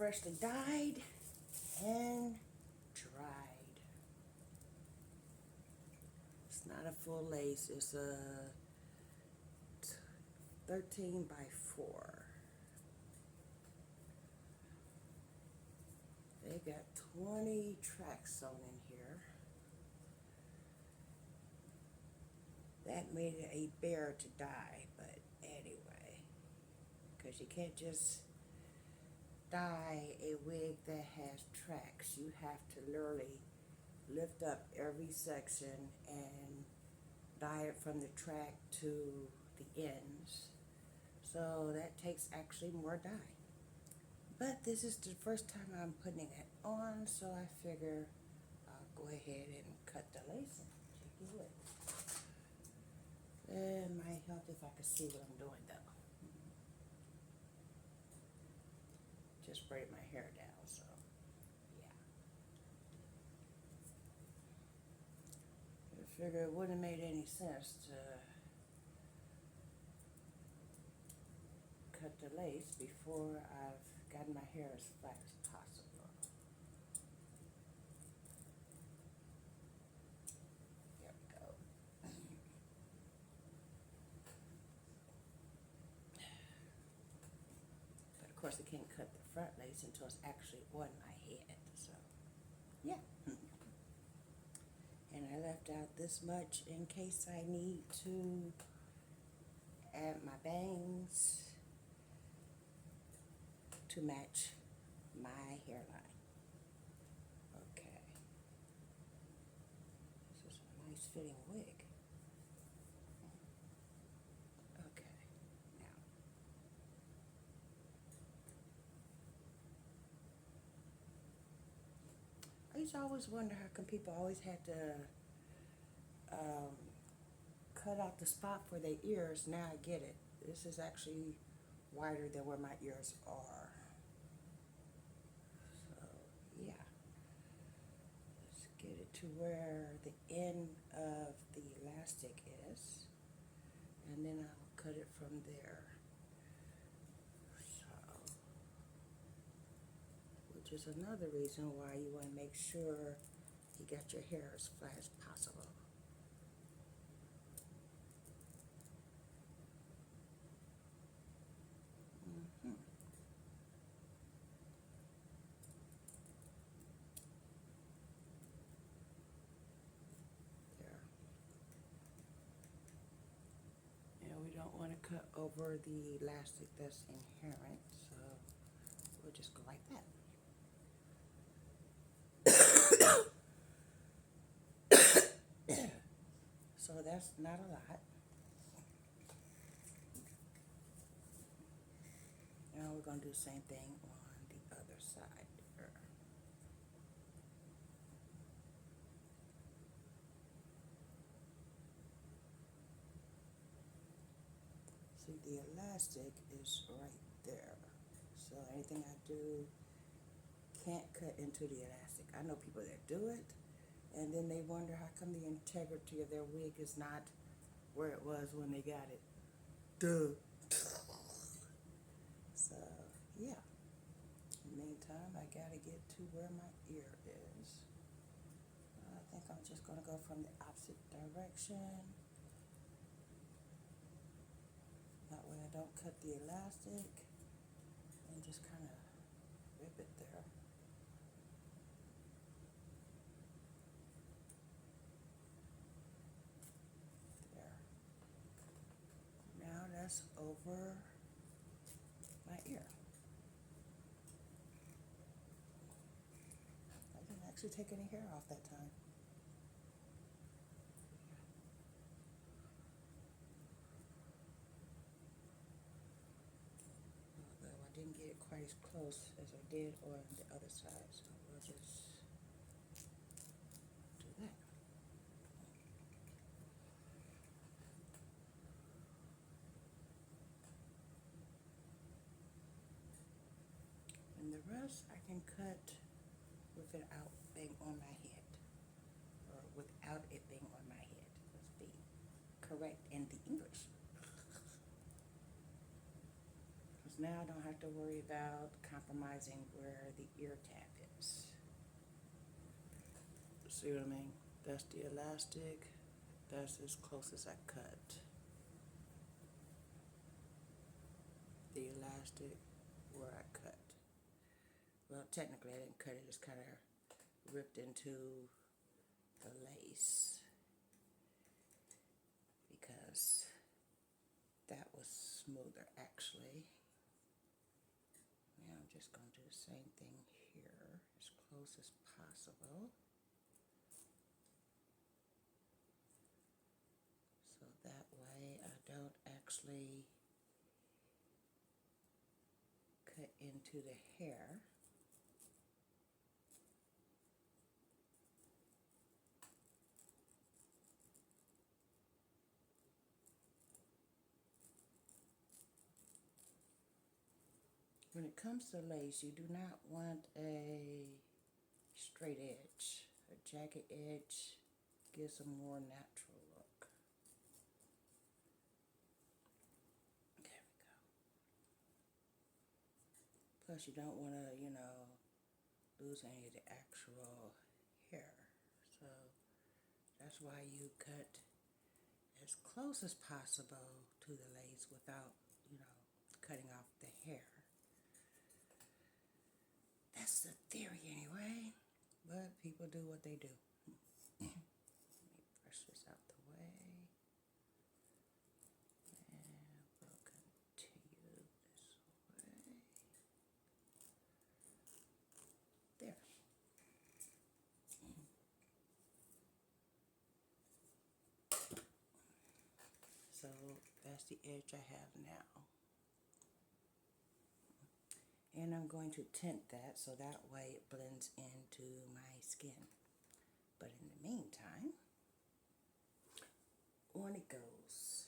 freshly dyed and dried. It's not a full lace, it's a 13 by 4. They got 20 tracks sewn in here. That made it a bear to dye, but anyway, because you can't just dye a wig that has tracks. You have to literally lift up every section and dye it from the track to the ends. So that takes actually more dye. But this is the first time I'm putting it on, so I figure I'll go ahead and cut the lace and take it with. It might help if I could see what I'm doing though. Just braid my hair down, so yeah. I figure it wouldn't have made any sense to cut the lace before I've gotten my hair as flat as possible. There we go. But of course I can't cut the front lace until it's actually on my head, so yeah. And I left out this much in case I need to add my bangs to match my hairline. Okay. This is a nice fitting wig. Okay, now. I used to always wonder how come people always had to cut out the spot for their ears. Now I get it. This is actually wider than where my ears are. So yeah, let's get it to where the end of the elastic is, and then I'll cut it from there. So, which is another reason why you want to make sure you got your hair as flat as possible. We don't want to cut over the elastic that's inherent, so we'll just go like that. So that's not a lot. Now we're going to do the same thing on the other side here. See, the elastic is right there. So anything I do can't cut into the elastic. I know people that do it, and then they wonder how come the integrity of their wig is not where it was when they got it. Duh. So, yeah. In the meantime, I gotta get to where my ear is. I think I'm just gonna go from the opposite direction. That way I don't cut the elastic and just kind of rip it there. There. Now that's over my ear. I didn't actually take any hair off that time. Although I didn't get it quite as close as I did on the other side, so we'll just do that. And the rest I can cut without being on my head, or without it being on my head. Let's be correct in the English. Because now I don't have to worry about compromising where the ear tab is. See what I mean? That's the elastic. That's as close as I cut. The elastic where I cut. Well, technically I didn't cut it, just kind of ripped into the lace because that was smoother actually. Now I'm just going to do the same thing here as close as possible. So that way I don't actually cut into the hair. When it comes to lace, you do not want a straight edge. A jagged edge gives a more natural look. There we go. Plus you don't want to, lose any of the actual hair. So that's why you cut as close as possible to the lace without, cutting off the hair. That's the theory anyway, but people do what they do. Let me brush this out the way, and we'll continue this way. There. So that's the edge I have now. And I'm going to tint that so that way it blends into my skin. But in the meantime, on it goes.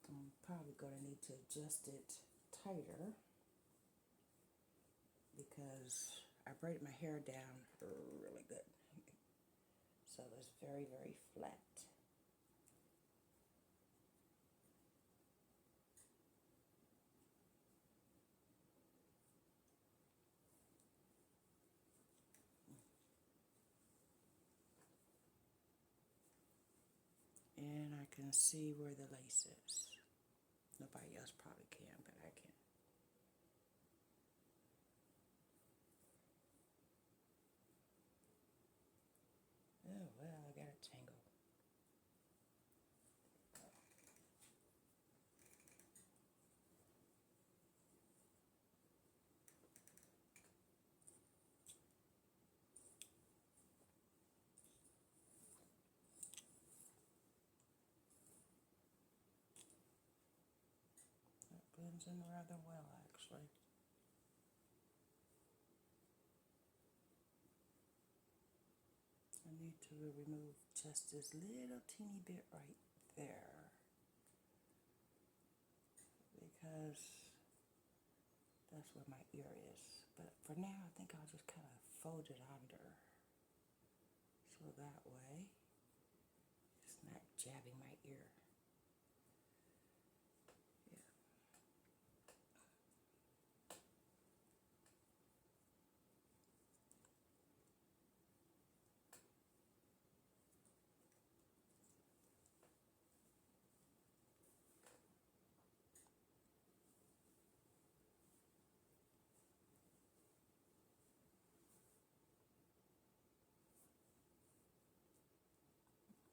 I'm probably going to need to adjust it tighter because I braided my hair down really good. So it's very, very flat. And I can see where the lace is. Nobody else probably can, but I can. Oh, well, I got a tangle. That blends in rather well, actually. I need to remove just this little teeny bit right there because that's where my ear is. But for now, I think I'll just kind of fold it under so that way it's not jabbing my ear. Yeah.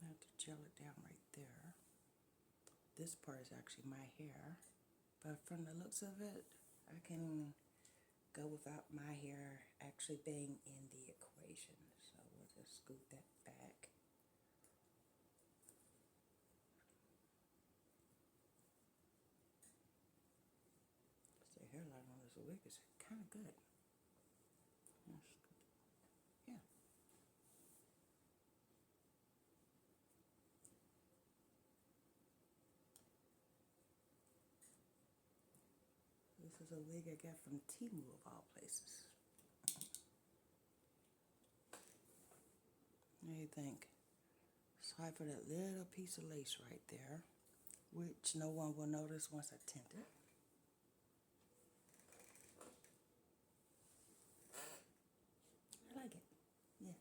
I have to gel it down right there. This part is actually my hair, but from the looks of it, I can go without my hair actually being in the equation. So we'll just scoot that back. The hairline on this wig is kind of good. Yeah. This is a wig I got from Temu of all places. What do you think? Sorry for that little piece of lace right there. which no one will notice once I tint it. I like it. Yeah.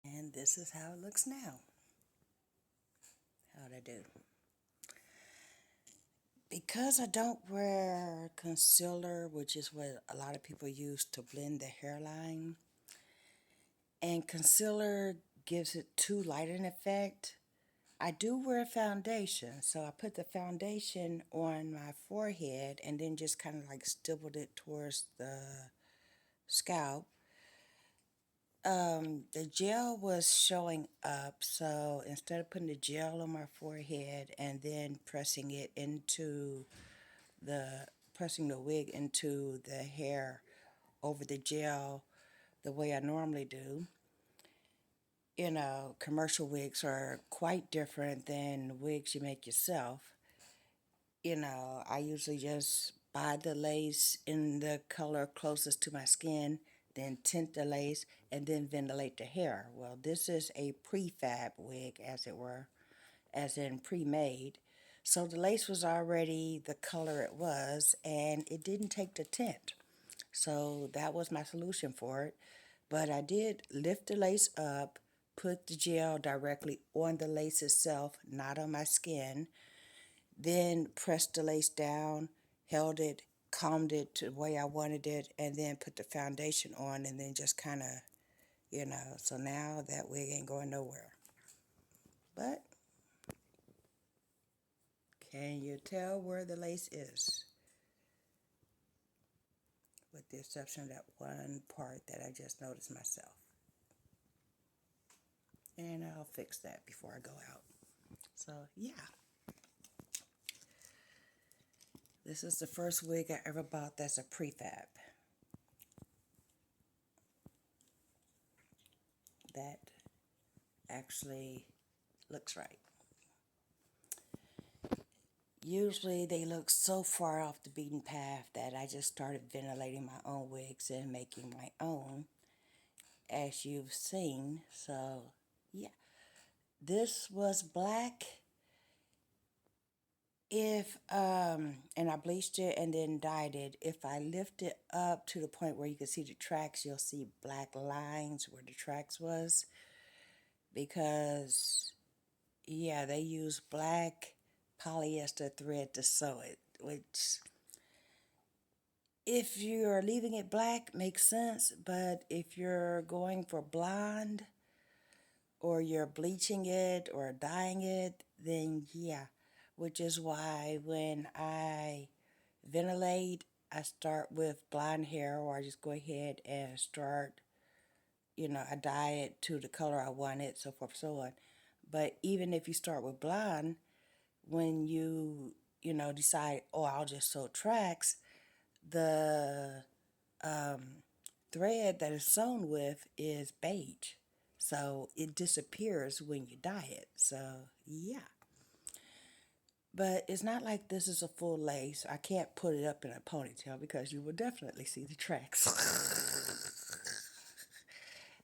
And this is how it looks now. How'd I do? Because I don't wear concealer, which is what a lot of people use to blend the hairline, and concealer gives it too light an effect, I do wear foundation. So I put the foundation on my forehead and then just kind of like stippled it towards the scalp. The gel was showing up, so instead of putting the gel on my forehead and then the pressing the wig into the hair over the gel the way I normally do, commercial wigs are quite different than wigs you make yourself. I usually just buy the lace in the color closest to my skin, then tint the lace, and then ventilate the hair. Well, this is a prefab wig, as it were, as in pre-made. So the lace was already the color it was, and it didn't take the tint. So that was my solution for it. But I did lift the lace up, put the gel directly on the lace itself, not on my skin, then pressed the lace down, held it, combed it to the way I wanted it, and then put the foundation on, and then just kind of, so now that wig ain't going nowhere. But can you tell where the lace is? With the exception of that one part that I just noticed myself. And I'll fix that before I go out. So, yeah. This is the first wig I ever bought that's a prefab. That actually looks right. Usually they look so far off the beaten path that I just started ventilating my own wigs and making my own, as you've seen. So, yeah. This was black. If and I bleached it and then dyed it. If I lift it up to the point where you can see the tracks, you'll see black lines where the tracks was, because yeah, they use black polyester thread to sew it, which if you're leaving it black makes sense, but if you're going for blonde or you're bleaching it or dyeing it, then yeah, which is why when I ventilate, I start with blonde hair, or I just go ahead and start, I dye it to the color I want it, so forth, so on. But even if you start with blonde, when decide, oh, I'll just sew tracks, the thread that is sewn with is beige. So it disappears when you dye it. So, yeah. But it's not like this is a full lace. I can't put it up in a ponytail because you will definitely see the tracks.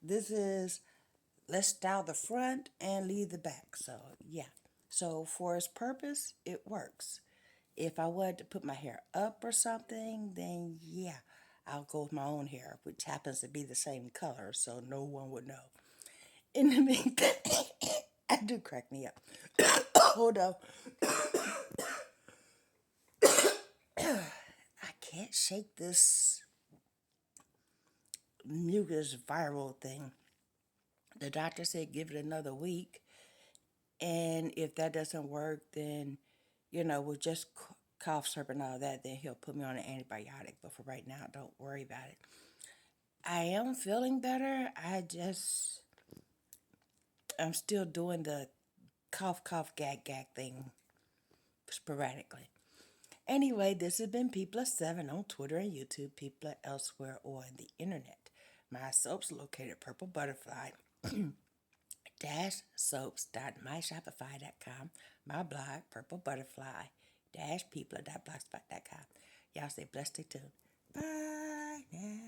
This is, let's style the front and leave the back. So, yeah. So, for its purpose, it works. If I wanted to put my hair up or something, then yeah, I'll go with my own hair, which happens to be the same color, so no one would know. In the meantime, I do crack me up. Hold on. I can't shake this mucus viral thing. The doctor said give it another week, and if that doesn't work, then, we'll just cough syrup and all that, then he'll put me on an antibiotic. But for right now, don't worry about it. I am feeling better. I'm still doing the cough, cough, gag, gag thing sporadically. Anyway, this has been People7 on Twitter and YouTube, People elsewhere on the internet. My soaps located PurpleButterfly soaps.myshopify.com. My blog, PurpleButterfly people.blogspot.com. Y'all stay blessed, stay tuned. Bye now.